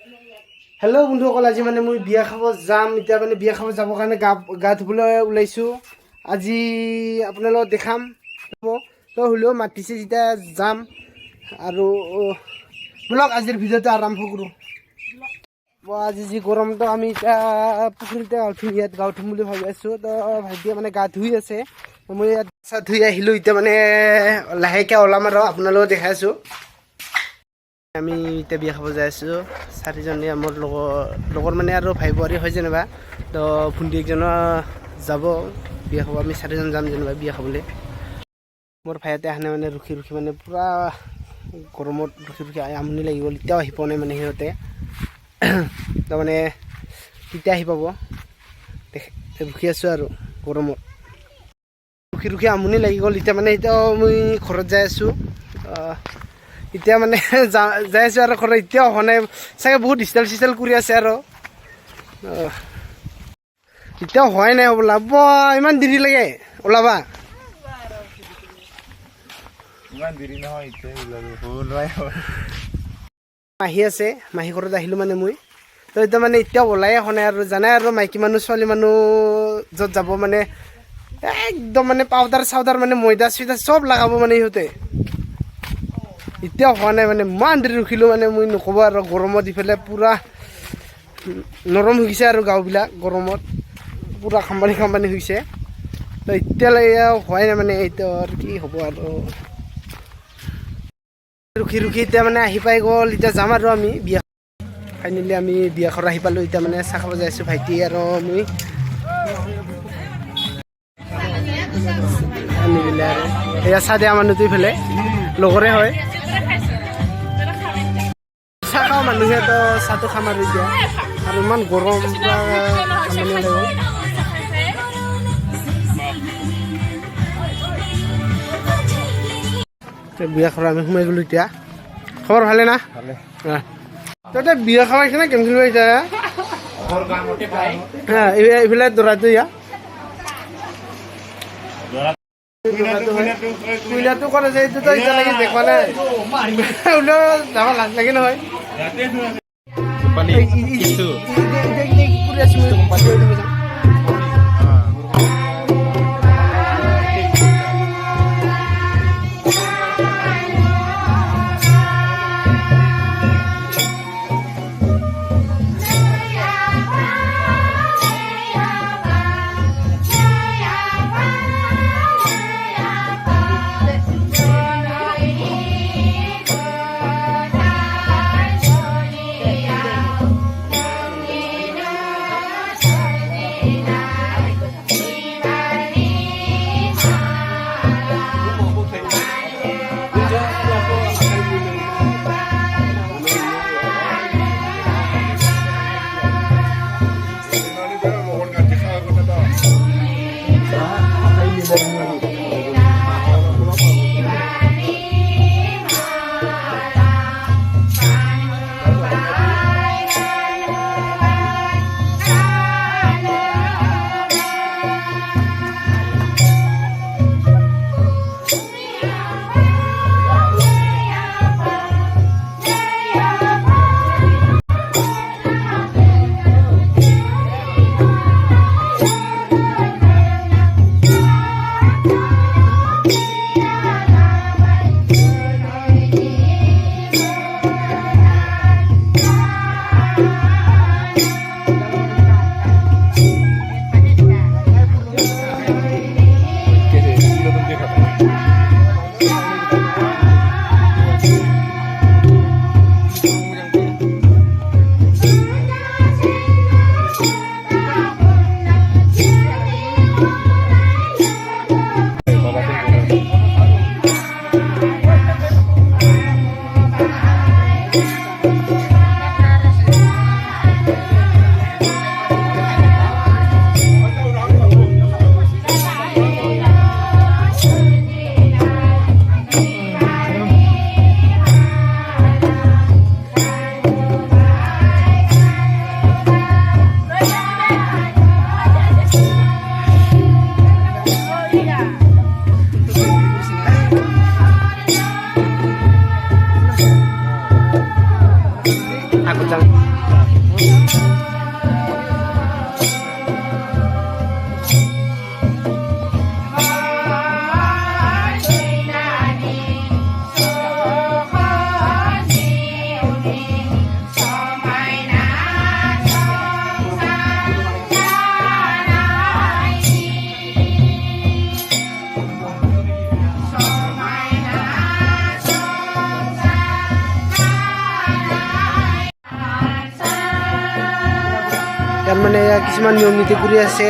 Hello' বন্ধুসকল, আজি মানে মই বিয়া খাব যাম। এতিয়া মানে বিয়া খাব যাবৰ কাৰণে গা ধুবলৈ ওলাইছোঁ। আজি আপোনালোকক দেখাম তো হ'লেও মাতিছে যেতিয়া যাম আৰু ব'লক আজিৰ ভিডিঅ'টো আৰম্ভ কৰোঁ। আজি যি গৰমটো আমি এতিয়া পুখুৰীতে গা ধুম বুলি ভাবি আছোঁ। তো ভাইটিয়ে মানে গা ধুই আছে, মই ইয়াত গা ধুই আহিলোঁ। এতিয়া মানে লাহেকৈ ওলাম আৰু আপোনালোকক দেখাই আছোঁ। আমি এতিয়া বিয়া খাব যাই আছোঁ। চাৰিজনীয়া মোৰ লগৰ মানে আৰু ভাই বোৱাৰী হয় যেনিবা। তো ভণ্টি একজনো যাব বিয়া খাব। আমি চাৰিজন যাম যেনিবা বিয়া খাবলৈ। মোৰ ভাইহঁতে আহনে মানে ৰখি মানে পূৰা গৰমত ৰখি আমনি লাগি গ'ল। এতিয়াও আহি পোৱা নাই মানে সিহঁতে। তাৰমানে কেতিয়া আহি পাব ৰখি আছোঁ আৰু গৰমত ৰখি আমনি লাগি গ'ল। এতিয়া মানে এতিয়াও মই ঘৰত যাই আছোঁ। এতিয়া মানে যাই আছোঁ আৰু ঘৰত এতিয়াও অহা নাই চাগে, বহুত ষ্টাইল কৰি আছে আৰু এতিয়াও হোৱাই নাই হ'বলা। ইমান দেৰি লাগে ওলাবা। ইমান দেৰি নহয়, আহি আছে মাহী ঘৰত আহিলোঁ মানে মই। তো এতিয়া মানে এতিয়াও ওলাই অহা নাই আৰু জানাই আৰু মাইকী মানুহ ছোৱালী মানুহ য'ত যাব মানে একদম মানে পাউডাৰ মানে ময়দা চয়দা চব লগাব মানে সিহঁতে। এতিয়াও হোৱা নাই মানে ইমান দেৰি ৰখিলোঁ মানে মই নক'ব আৰু গৰমত ইফালে পূৰা নৰম হৈ গৈছে আৰু গাঁওবিলাক গৰমত পূৰা খাম্বানি হৈছে। তো এতিয়ালৈকে হোৱাই নাই মানে এইটো আৰু কি হ'ব আৰু ৰখি এতিয়া মানে আহি পাই গ'ল। এতিয়া যাম আৰু আমি বিয়া ফাইনেলি আমি বিয়া ঘৰ আহি পালোঁ। এতিয়া মানে চাহ খাব যাই আছোঁ ভাইটি আৰু মই। নিমিলে আৰু এয়া চাহ দিয়া মানুহটো ইফালে লগৰে হয়। চাহ খাওঁ মানুহে তো চাহটো খাম আৰু এতিয়া। আৰু ইমান গৰম পূৰা আমনি লাগি গ'ল। বিয়া খাব আমি সোমাই গ'লোঁ। এতিয়া খবৰ ভালে না? তই বিয়া খাব আহিছে না গেম খেলিব আহিছা? এইফালে দৰাটো ইয়া কুইলাটো কৰে যে এইটোতো এতিয়ালৈকে দেখা নাই। হ'লেও যাব লাজ লাগে নহয়। আগত যাম ইয়াত মানে কিছুমান নিয়ম নীতি কৰি আছে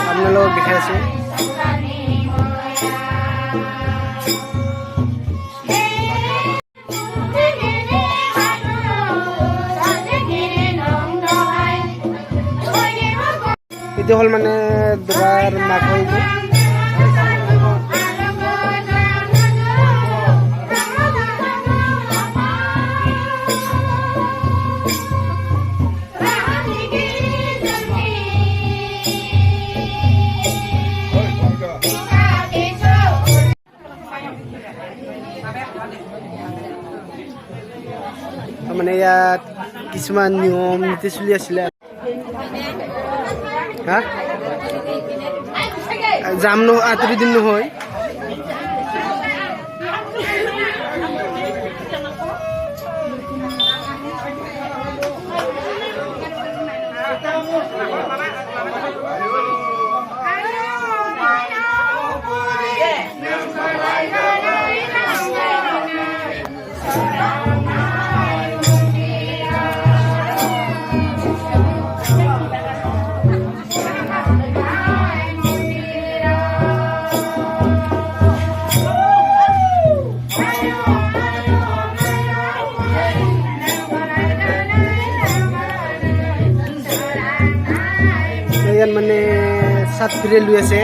আপোনালোকক দেখাই আছো এইটো হ'ল মানে দৰাৰ মাক হয় মানে ইয়াত কিছুমান নিয়ম নীতি চলি আছিলে হা যাম ন আঁতৰি দিন নহয় ইয়াত মানে সাত ফিরে লৈ আছে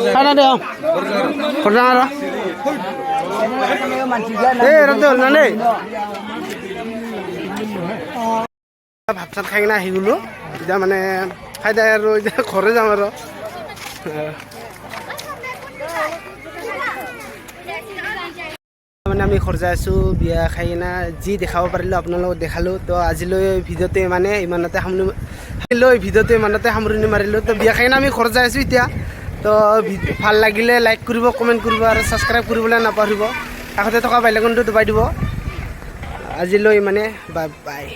Sana deh, pernah ada. Ratu nane. ভাত খাই কিনে আহি গ'লো এতিয়া মানে খাই যায় আৰু এতিয়া ঘৰে যাম আৰু মানে আমি ঘৰ যাই আছোঁ বিয়া খাই কিনে যি দেখাব পাৰিলোঁ আপোনালোকক দেখালোঁ তো আজিলৈ ভিডিঅ'টো মানে ইমানতে সামৰণি মাৰিলোঁ তো বিয়া খাই কিনে আমি ঘৰ যাই আছোঁ এতিয়া তো ভাল লাগিলে লাইক কৰিব কমেণ্ট কৰিব আৰু ছাবস্ক্ৰাইব কৰিবলৈ নাপাহৰিব কাষতে থকা বেল আইকনটো দবাই দিব আজিলৈ মানে বাই বাই